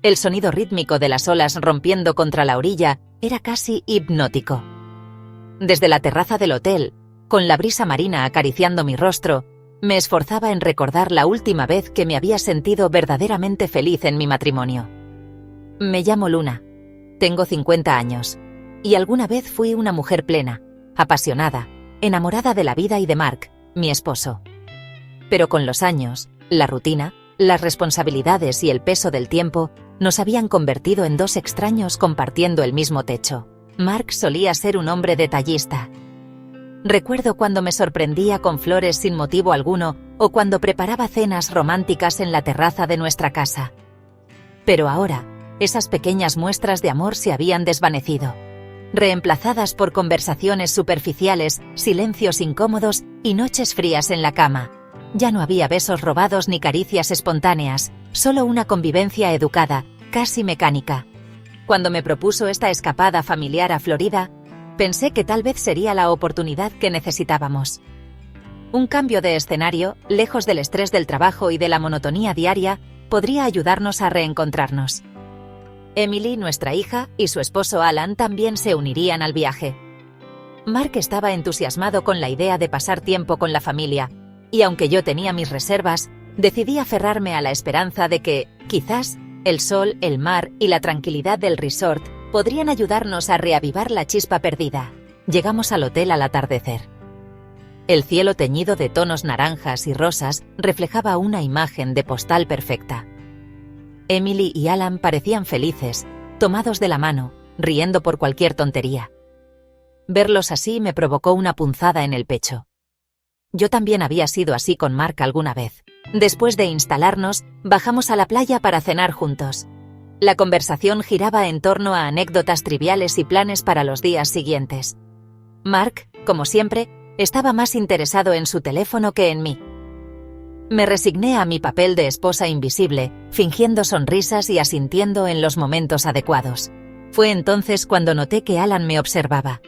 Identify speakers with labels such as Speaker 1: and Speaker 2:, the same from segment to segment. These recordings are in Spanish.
Speaker 1: El sonido rítmico de las olas rompiendo contra la orilla era casi hipnótico. Desde la terraza del hotel, con la brisa marina acariciando mi rostro, me esforzaba en recordar la última vez que me había sentido verdaderamente feliz en mi matrimonio. Me llamo Luna, tengo 50 años, y alguna vez fui una mujer plena, apasionada, enamorada de la vida y de Mark, mi esposo. Pero con los años, la rutina, las responsabilidades y el peso del tiempo nos habían convertido en dos extraños compartiendo el mismo techo. Mark solía ser un hombre detallista. Recuerdo cuando me sorprendía con flores sin motivo alguno o cuando preparaba cenas románticas en la terraza de nuestra casa. Pero ahora, esas pequeñas muestras de amor se habían desvanecido, reemplazadas por conversaciones superficiales, silencios incómodos y noches frías en la cama. Ya no había besos robados ni caricias espontáneas, solo una convivencia educada, casi mecánica. Cuando me propuso esta escapada familiar a Florida, pensé que tal vez sería la oportunidad que necesitábamos. Un cambio de escenario, lejos del estrés del trabajo y de la monotonía diaria, podría ayudarnos a reencontrarnos. Emily, nuestra hija, y su esposo Alan también se unirían al viaje. Mark estaba entusiasmado con la idea de pasar tiempo con la familia, y aunque yo tenía mis reservas, decidí aferrarme a la esperanza de que, quizás, el sol, el mar y la tranquilidad del resort podrían ayudarnos a reavivar la chispa perdida. Llegamos al hotel al atardecer. El cielo teñido de tonos naranjas y rosas reflejaba una imagen de postal perfecta. Emily y Alan parecían felices, tomados de la mano, riendo por cualquier tontería. Verlos así me provocó una punzada en el pecho. Yo también había sido así con Mark alguna vez. Después de instalarnos, bajamos a la playa para cenar juntos. La conversación giraba en torno a anécdotas triviales y planes para los días siguientes. Mark, como siempre, estaba más interesado en su teléfono que en mí. Me resigné a mi papel de esposa invisible, fingiendo sonrisas y asintiendo en los momentos adecuados. Fue entonces cuando noté que Alan me observaba.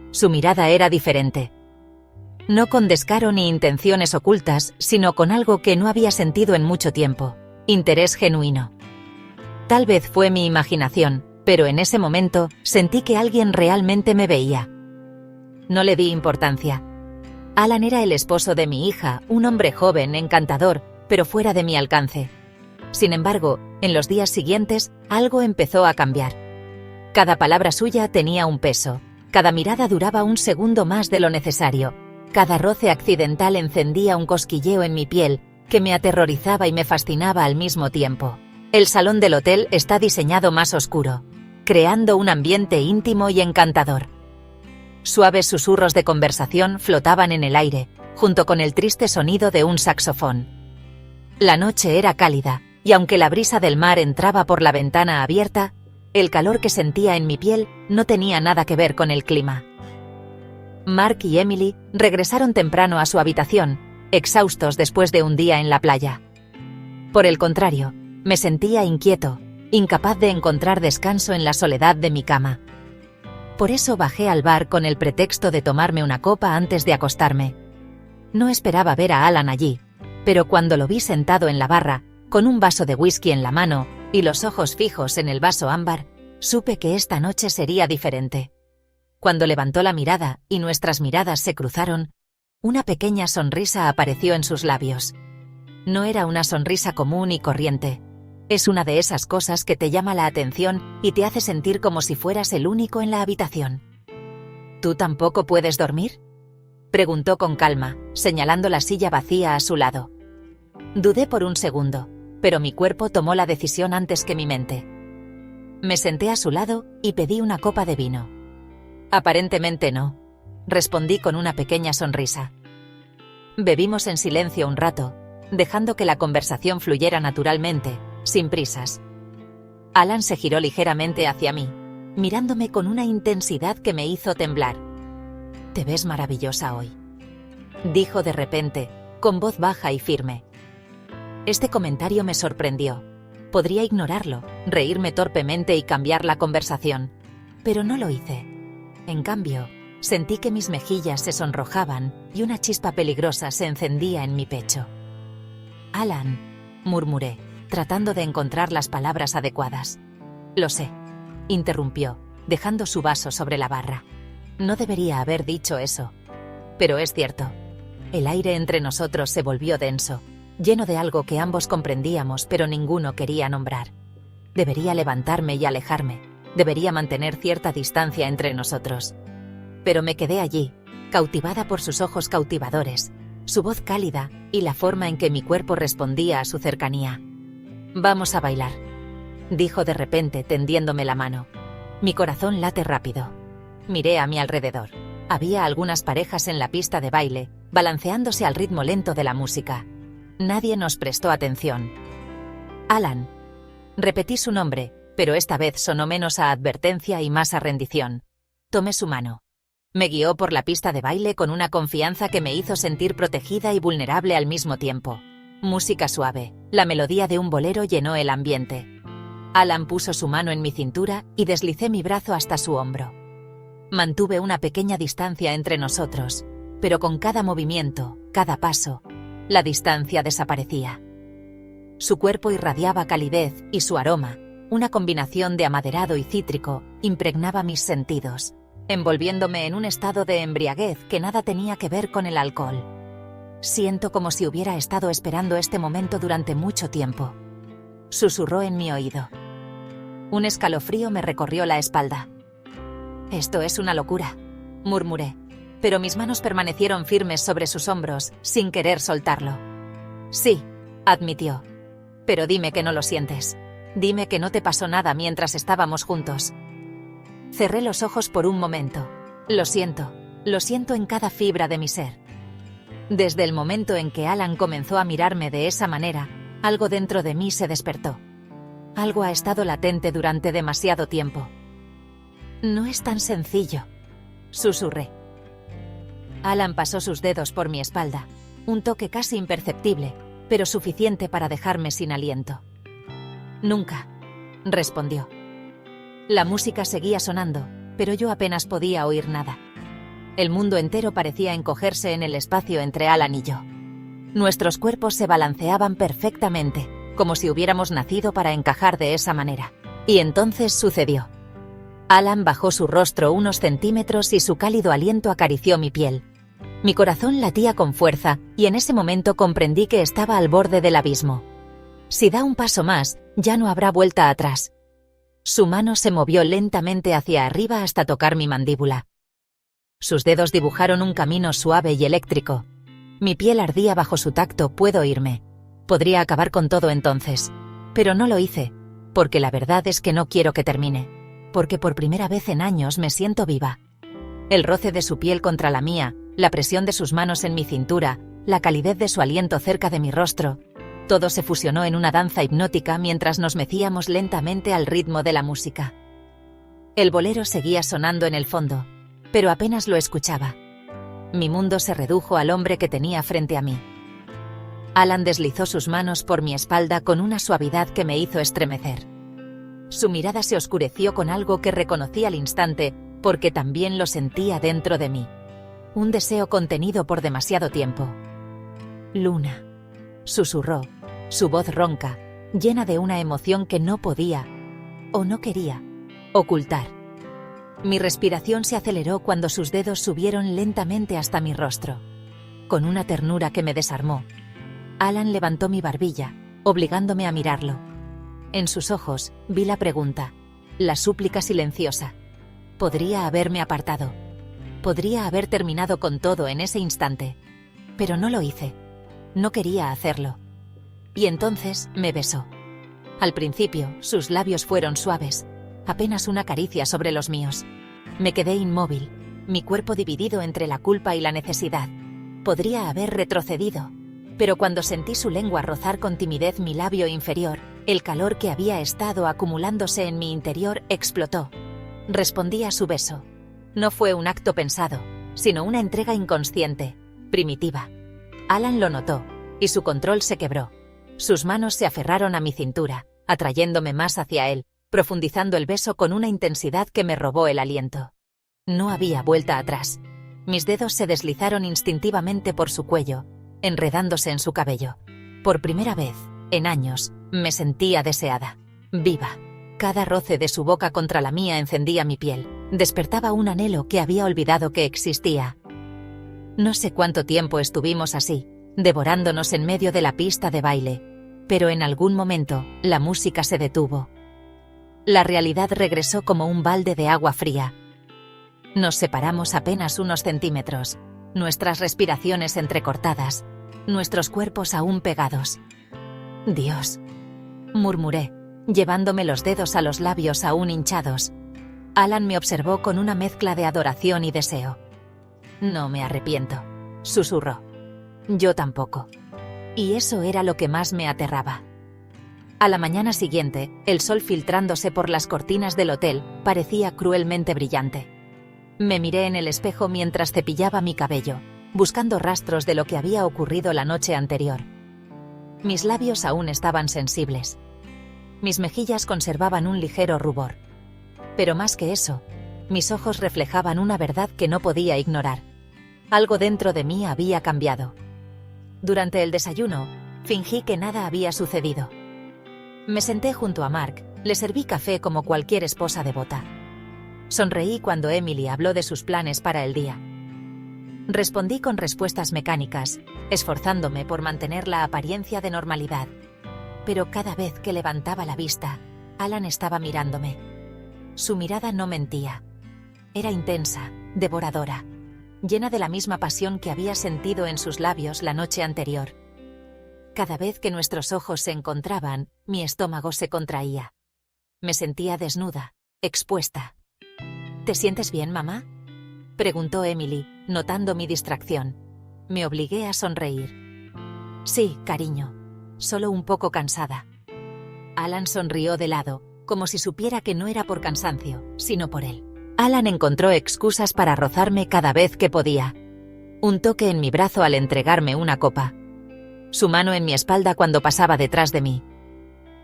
Speaker 1: Su mirada era diferente. No con descaro ni intenciones ocultas, sino con algo que no había sentido en mucho tiempo: interés genuino. Tal vez fue mi imaginación, pero en ese momento sentí que alguien realmente me veía. No le di importancia. Alan era el esposo de mi hija, un hombre joven, encantador, pero fuera de mi alcance. Sin embargo, en los días siguientes, algo empezó a cambiar. Cada palabra suya tenía un peso, cada mirada duraba un segundo más de lo necesario, cada roce accidental encendía un cosquilleo en mi piel que me aterrorizaba y me fascinaba al mismo tiempo. El salón del hotel está diseñado más oscuro, creando un ambiente íntimo y encantador. Suaves susurros de conversación flotaban en el aire, junto con el triste sonido de un saxofón. La noche era cálida, y aunque la brisa del mar entraba por la ventana abierta, el calor que sentía en mi piel no tenía nada que ver con el clima. Mark y Emily regresaron temprano a su habitación, exhaustos después de un día en la playa. Por el contrario, me sentía inquieto, incapaz de encontrar descanso en la soledad de mi cama. Por eso bajé al bar con el pretexto de tomarme una copa antes de acostarme. No esperaba ver a Alan allí, pero cuando lo vi sentado en la barra, con un vaso de whisky en la mano y los ojos fijos en el vaso ámbar, supe que esta noche sería diferente. Cuando levantó la mirada y nuestras miradas se cruzaron, una pequeña sonrisa apareció en sus labios. No era una sonrisa común y corriente. Es una de esas cosas que te llama la atención y te hace sentir como si fueras el único en la habitación. ¿Tú tampoco puedes dormir?, preguntó con calma, señalando la silla vacía a su lado. Dudé por un segundo, pero mi cuerpo tomó la decisión antes que mi mente. Me senté a su lado y pedí una copa de vino. Aparentemente no, respondí con una pequeña sonrisa. Bebimos en silencio un rato, dejando que la conversación fluyera naturalmente, sin prisas. Alan se giró ligeramente hacia mí, mirándome con una intensidad que me hizo temblar. «Te ves maravillosa hoy», dijo de repente, con voz baja y firme. Este comentario me sorprendió. Podría ignorarlo, reírme torpemente y cambiar la conversación, pero no lo hice. En cambio, sentí que mis mejillas se sonrojaban y una chispa peligrosa se encendía en mi pecho. «Alan», murmuré, tratando de encontrar las palabras adecuadas. Lo sé, interrumpió, dejando su vaso sobre la barra. No debería haber dicho eso. Pero es cierto. El aire entre nosotros se volvió denso, lleno de algo que ambos comprendíamos pero ninguno quería nombrar. Debería levantarme y alejarme. Debería mantener cierta distancia entre nosotros. Pero me quedé allí, cautivada por sus ojos cautivadores, su voz cálida y la forma en que mi cuerpo respondía a su cercanía. «Vamos a bailar», dijo de repente tendiéndome la mano. Mi corazón late rápido. Miré a mi alrededor. Había algunas parejas en la pista de baile, balanceándose al ritmo lento de la música. Nadie nos prestó atención. «Alan». Repetí su nombre, pero esta vez sonó menos a advertencia y más a rendición. Tomé su mano. Me guió por la pista de baile con una confianza que me hizo sentir protegida y vulnerable al mismo tiempo. Música suave, la melodía de un bolero llenó el ambiente. Alan puso su mano en mi cintura y deslicé mi brazo hasta su hombro. Mantuve una pequeña distancia entre nosotros, pero con cada movimiento, cada paso, la distancia desaparecía. Su cuerpo irradiaba calidez y su aroma, una combinación de amaderado y cítrico, impregnaba mis sentidos, envolviéndome en un estado de embriaguez que nada tenía que ver con el alcohol. Siento como si hubiera estado esperando este momento durante mucho tiempo. Susurró en mi oído. Un escalofrío me recorrió la espalda. «Esto es una locura», murmuré, pero mis manos permanecieron firmes sobre sus hombros, sin querer soltarlo. «Sí», admitió. «Pero dime que no lo sientes. Dime que no te pasó nada mientras estábamos juntos». Cerré los ojos por un momento. Lo siento en cada fibra de mi ser. Desde el momento en que Alan comenzó a mirarme de esa manera, algo dentro de mí se despertó. Algo ha estado latente durante demasiado tiempo. «No es tan sencillo», susurré. Alan pasó sus dedos por mi espalda, un toque casi imperceptible, pero suficiente para dejarme sin aliento. «Nunca», respondió. La música seguía sonando, pero yo apenas podía oír nada. El mundo entero parecía encogerse en el espacio entre Alan y yo. Nuestros cuerpos se balanceaban perfectamente, como si hubiéramos nacido para encajar de esa manera. Y entonces sucedió. Alan bajó su rostro unos centímetros y su cálido aliento acarició mi piel. Mi corazón latía con fuerza y en ese momento comprendí que estaba al borde del abismo. Si da un paso más, ya no habrá vuelta atrás. Su mano se movió lentamente hacia arriba hasta tocar mi mandíbula. Sus dedos dibujaron un camino suave y eléctrico. Mi piel ardía bajo su tacto, puedo irme. Podría acabar con todo entonces. Pero no lo hice, porque la verdad es que no quiero que termine. Porque por primera vez en años me siento viva. El roce de su piel contra la mía, la presión de sus manos en mi cintura, la calidez de su aliento cerca de mi rostro, todo se fusionó en una danza hipnótica mientras nos mecíamos lentamente al ritmo de la música. El bolero seguía sonando en el fondo, pero apenas lo escuchaba. Mi mundo se redujo al hombre que tenía frente a mí. Alan deslizó sus manos por mi espalda con una suavidad que me hizo estremecer. Su mirada se oscureció con algo que reconocí al instante, porque también lo sentía dentro de mí. Un deseo contenido por demasiado tiempo. «Luna», susurró, su voz ronca, llena de una emoción que no podía, o no quería, ocultar. Mi respiración se aceleró cuando sus dedos subieron lentamente hasta mi rostro. Con una ternura que me desarmó, Alan levantó mi barbilla, obligándome a mirarlo. En sus ojos vi la pregunta, la súplica silenciosa. Podría haberme apartado. Podría haber terminado con todo en ese instante. Pero no lo hice. No quería hacerlo. Y entonces me besó. Al principio, sus labios fueron suaves, apenas una caricia sobre los míos. Me quedé inmóvil, mi cuerpo dividido entre la culpa y la necesidad. Podría haber retrocedido, pero cuando sentí su lengua rozar con timidez mi labio inferior, el calor que había estado acumulándose en mi interior explotó. Respondí a su beso. No fue un acto pensado, sino una entrega inconsciente, primitiva. Alan lo notó, y su control se quebró. Sus manos se aferraron a mi cintura, atrayéndome más hacia él, profundizando el beso con una intensidad que me robó el aliento. No había vuelta atrás. Mis dedos se deslizaron instintivamente por su cuello, enredándose en su cabello. Por primera vez, En años, me sentía deseada, viva. Cada roce de su boca contra la mía encendía mi piel, despertaba un anhelo que había olvidado que existía. No sé cuánto tiempo estuvimos así, devorándonos en medio de la pista de baile, pero en algún momento, la música se detuvo. La realidad regresó como un balde de agua fría. Nos separamos apenas unos centímetros, nuestras respiraciones entrecortadas, nuestros cuerpos aún pegados. «Dios», murmuré, llevándome los dedos a los labios aún hinchados. Alan me observó con una mezcla de adoración y deseo. «No me arrepiento», susurró. Yo tampoco. Y eso era lo que más me aterraba. A la mañana siguiente, el sol filtrándose por las cortinas del hotel parecía cruelmente brillante. Me miré en el espejo mientras cepillaba mi cabello, buscando rastros de lo que había ocurrido la noche anterior. Mis labios aún estaban sensibles. Mis mejillas conservaban un ligero rubor. Pero más que eso, mis ojos reflejaban una verdad que no podía ignorar. Algo dentro de mí había cambiado. Durante el desayuno, fingí que nada había sucedido. Me senté junto a Mark, le serví café como cualquier esposa devota. Sonreí cuando Emily habló de sus planes para el día. Respondí con respuestas mecánicas, esforzándome por mantener la apariencia de normalidad. Pero cada vez que levantaba la vista, Alan estaba mirándome. Su mirada no mentía. Era intensa, devoradora, llena de la misma pasión que había sentido en sus labios la noche anterior. Cada vez que nuestros ojos se encontraban, mi estómago se contraía. Me sentía desnuda, expuesta. ¿Te sientes bien, mamá?, preguntó Emily, notando mi distracción. Me obligué a sonreír. Sí, cariño. Solo un poco cansada. Alan sonrió de lado, como si supiera que no era por cansancio, sino por él. Alan encontró excusas para rozarme cada vez que podía. Un toque en mi brazo al entregarme una copa. Su mano en mi espalda cuando pasaba detrás de mí.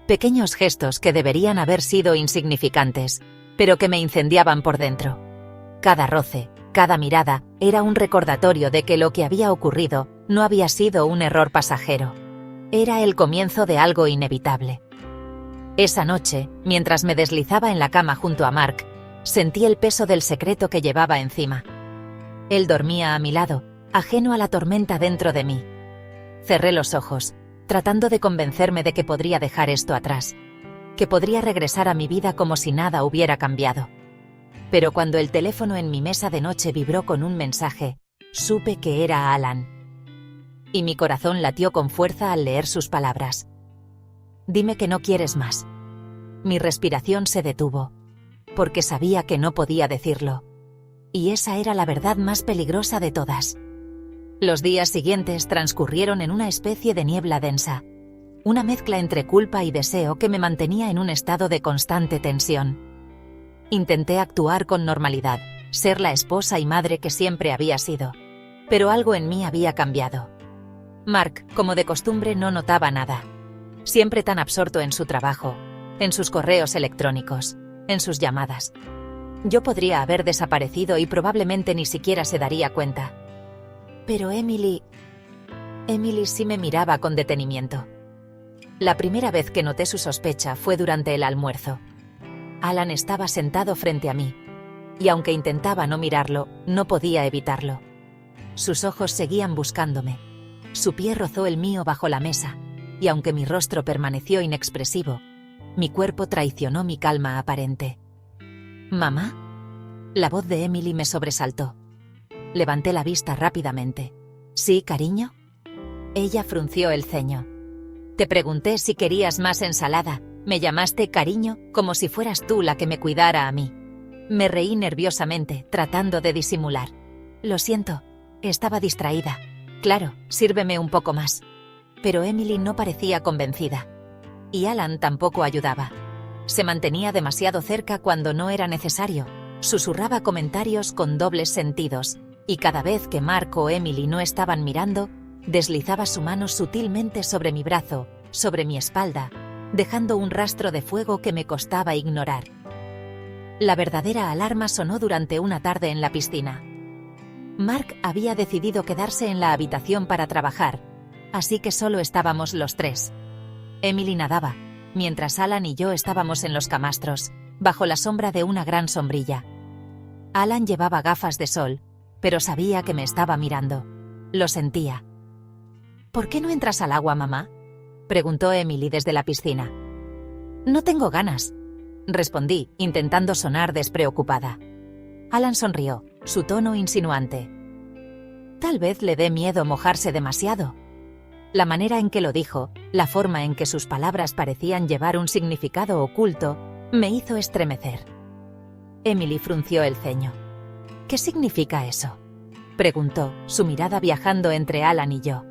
Speaker 1: Pequeños gestos que deberían haber sido insignificantes, pero que me incendiaban por dentro. Cada roce, cada mirada, era un recordatorio de que lo que había ocurrido no había sido un error pasajero. Era el comienzo de algo inevitable. Esa noche, mientras me deslizaba en la cama junto a Mark, sentí el peso del secreto que llevaba encima. Él dormía a mi lado, ajeno a la tormenta dentro de mí. Cerré los ojos, tratando de convencerme de que podría dejar esto atrás, que podría regresar a mi vida como si nada hubiera cambiado. Pero cuando el teléfono en mi mesa de noche vibró con un mensaje, supe que era Alan. Y mi corazón latió con fuerza al leer sus palabras. Dime que no quieres más. Mi respiración se detuvo, porque sabía que no podía decirlo. Y esa era la verdad más peligrosa de todas. Los días siguientes transcurrieron en una especie de niebla densa, una mezcla entre culpa y deseo que me mantenía en un estado de constante tensión. Intenté actuar con normalidad, ser la esposa y madre que siempre había sido, pero algo en mí había cambiado. Mark, como de costumbre, no notaba nada. Siempre tan absorto en su trabajo, en sus correos electrónicos, en sus llamadas. Yo podría haber desaparecido y probablemente ni siquiera se daría cuenta. Pero Emily sí me miraba con detenimiento. La primera vez que noté su sospecha fue durante el almuerzo. Alan estaba sentado frente a mí, y aunque intentaba no mirarlo, no podía evitarlo. Sus ojos seguían buscándome. Su pie rozó el mío bajo la mesa, y aunque mi rostro permaneció inexpresivo, mi cuerpo traicionó mi calma aparente. ¿Mamá? La voz de Emily me sobresaltó. Levanté la vista rápidamente. ¿Sí, cariño? Ella frunció el ceño. Te pregunté si querías más ensalada. Me llamaste cariño, como si fueras tú la que me cuidara a mí. Me reí nerviosamente, tratando de disimular. Lo siento, estaba distraída. Claro, sírveme un poco más. Pero Emily no parecía convencida. Y Alan tampoco ayudaba. Se mantenía demasiado cerca cuando no era necesario. Susurraba comentarios con dobles sentidos, y cada vez que Mark o Emily no estaban mirando, deslizaba su mano sutilmente sobre mi brazo, sobre mi espalda, dejando un rastro de fuego que me costaba ignorar. La verdadera alarma sonó durante una tarde en la piscina. Mark había decidido quedarse en la habitación para trabajar, así que solo estábamos los tres. Emily nadaba, mientras Alan y yo estábamos en los camastros, bajo la sombra de una gran sombrilla. Alan llevaba gafas de sol, pero sabía que me estaba mirando. Lo sentía. ¿Por qué no entras al agua, mamá?, preguntó Emily desde la piscina. No tengo ganas, respondí, intentando sonar despreocupada. Alan sonrió, su tono insinuante. Tal vez le dé miedo mojarse demasiado. La manera en que lo dijo, la forma en que sus palabras parecían llevar un significado oculto, me hizo estremecer. Emily frunció el ceño. ¿Qué significa eso?, preguntó, su mirada viajando entre Alan y yo.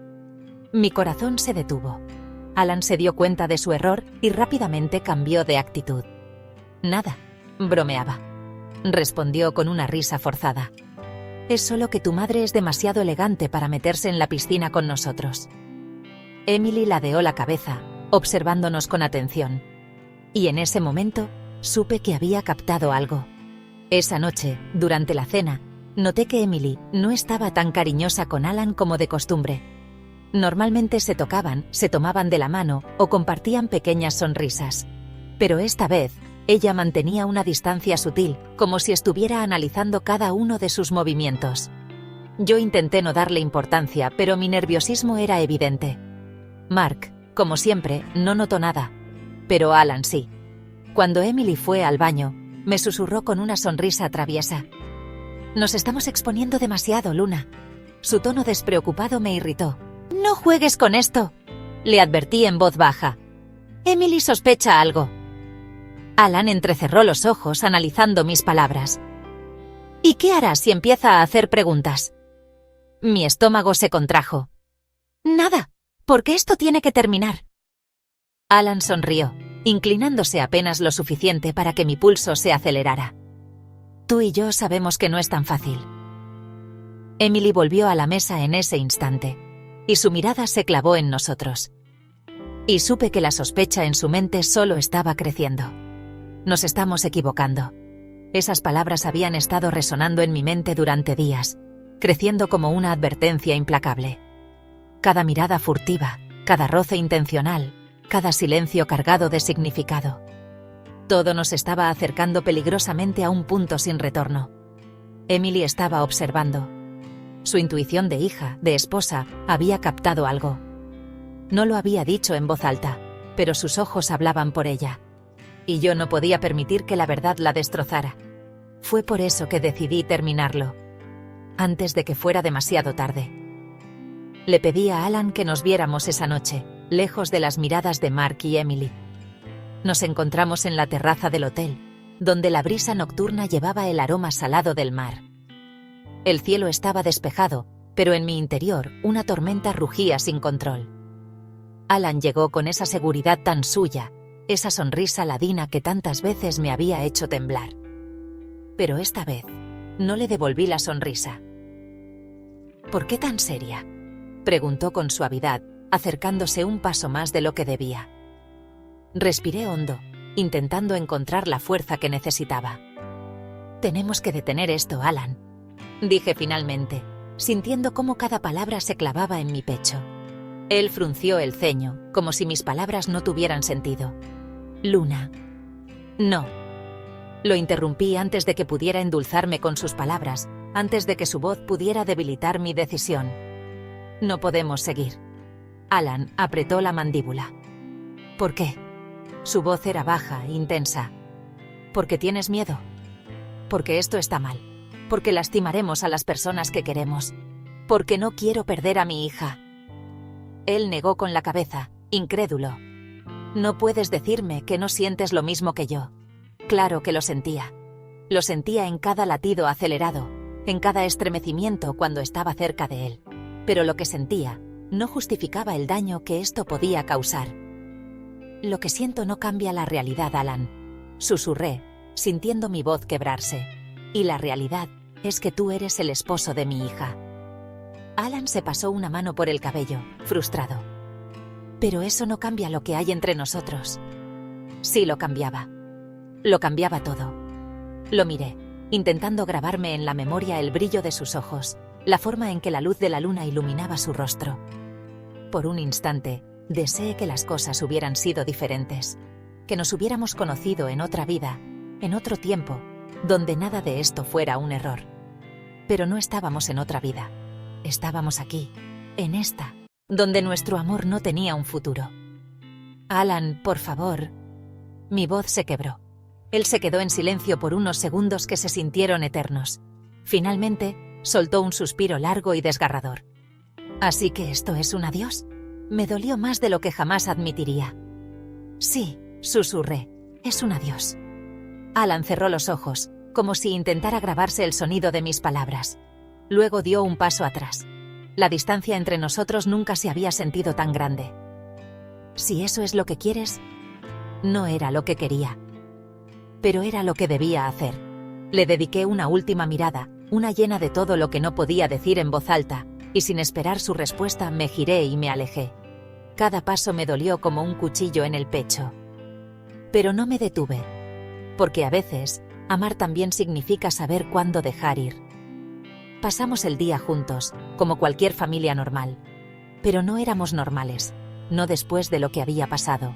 Speaker 1: Mi corazón se detuvo. Alan se dio cuenta de su error y rápidamente cambió de actitud. Nada, bromeaba. Respondió con una risa forzada. Es solo que tu madre es demasiado elegante para meterse en la piscina con nosotros. Emily ladeó la cabeza, observándonos con atención. Y en ese momento, supe que había captado algo. Esa noche, durante la cena, noté que Emily no estaba tan cariñosa con Alan como de costumbre. Normalmente se tocaban, se tomaban de la mano o compartían pequeñas sonrisas. Pero esta vez, ella mantenía una distancia sutil, como si estuviera analizando cada uno de sus movimientos. Yo intenté no darle importancia, pero mi nerviosismo era evidente. Mark, como siempre, no notó nada, pero Alan sí. Cuando Emily fue al baño, me susurró con una sonrisa traviesa. Nos estamos exponiendo demasiado, Luna. Su tono despreocupado me irritó. No juegues con esto, le advertí en voz baja. Emily sospecha algo. Alan entrecerró los ojos analizando mis palabras. ¿Y qué harás si empieza a hacer preguntas? Mi estómago se contrajo. Nada, porque esto tiene que terminar. Alan sonrió, inclinándose apenas lo suficiente para que mi pulso se acelerara. Tú y yo sabemos que no es tan fácil. Emily volvió a la mesa en ese instante, y su mirada se clavó en nosotros. Y supe que la sospecha en su mente solo estaba creciendo. Nos estamos equivocando. Esas palabras habían estado resonando en mi mente durante días, creciendo como una advertencia implacable. Cada mirada furtiva, cada roce intencional, cada silencio cargado de significado. Todo nos estaba acercando peligrosamente a un punto sin retorno. Emily estaba observando. Su intuición de hija, de esposa, había captado algo. No lo había dicho en voz alta, pero sus ojos hablaban por ella. Y yo no podía permitir que la verdad la destrozara. Fue por eso que decidí terminarlo, antes de que fuera demasiado tarde. Le pedí a Alan que nos viéramos esa noche, lejos de las miradas de Mark y Emily. Nos encontramos en la terraza del hotel, donde la brisa nocturna llevaba el aroma salado del mar. El cielo estaba despejado, pero en mi interior una tormenta rugía sin control. Alan llegó con esa seguridad tan suya, esa sonrisa ladina que tantas veces me había hecho temblar. Pero esta vez, no le devolví la sonrisa. ¿Por qué tan seria?, preguntó con suavidad, acercándose un paso más de lo que debía. Respiré hondo, intentando encontrar la fuerza que necesitaba. Tenemos que detener esto, Alan, dije finalmente, sintiendo cómo cada palabra se clavaba en mi pecho. Él frunció el ceño, como si mis palabras no tuvieran sentido. Luna. No. Lo interrumpí antes de que pudiera endulzarme con sus palabras, antes de que su voz pudiera debilitar mi decisión. No podemos seguir. Alan apretó la mandíbula. ¿Por qué? Su voz era baja, intensa. ¿Porque tienes miedo? Porque esto está mal. Porque lastimaremos a las personas que queremos. Porque no quiero perder a mi hija. Él negó con la cabeza, incrédulo. No puedes decirme que no sientes lo mismo que yo. Claro que lo sentía. Lo sentía en cada latido acelerado, en cada estremecimiento cuando estaba cerca de él. Pero lo que sentía no justificaba el daño que esto podía causar. Lo que siento no cambia la realidad, Alan, susurré, sintiendo mi voz quebrarse. Y la realidad es que tú eres el esposo de mi hija. Alan se pasó una mano por el cabello, frustrado. Pero eso no cambia lo que hay entre nosotros. Sí lo cambiaba. Lo cambiaba todo. Lo miré, intentando grabarme en la memoria el brillo de sus ojos, la forma en que la luz de la luna iluminaba su rostro. Por un instante, Deseé que las cosas hubieran sido diferentes, que nos hubiéramos conocido en otra vida, en otro tiempo, donde nada de esto fuera un error. Pero no estábamos en otra vida. Estábamos aquí, en esta, donde nuestro amor no tenía un futuro. Alan, por favor. Mi voz se quebró. Él se quedó en silencio por unos segundos que se sintieron eternos. Finalmente, soltó un suspiro largo y desgarrador. ¿Así que esto es un adiós? Me dolió más de lo que jamás admitiría. Sí, susurré, es un adiós. Alan cerró los ojos, como si intentara grabarse el sonido de mis palabras. Luego dio un paso atrás. La distancia entre nosotros nunca se había sentido tan grande. Si eso es lo que quieres, no era lo que quería. Pero era lo que debía hacer. Le dediqué una última mirada, una llena de todo lo que no podía decir en voz alta, y sin esperar su respuesta me giré y me alejé. Cada paso me dolió como un cuchillo en el pecho. Pero no me detuve. Porque a veces, amar también significa saber cuándo dejar ir. Pasamos el día juntos, como cualquier familia normal. Pero no éramos normales, no después de lo que había pasado.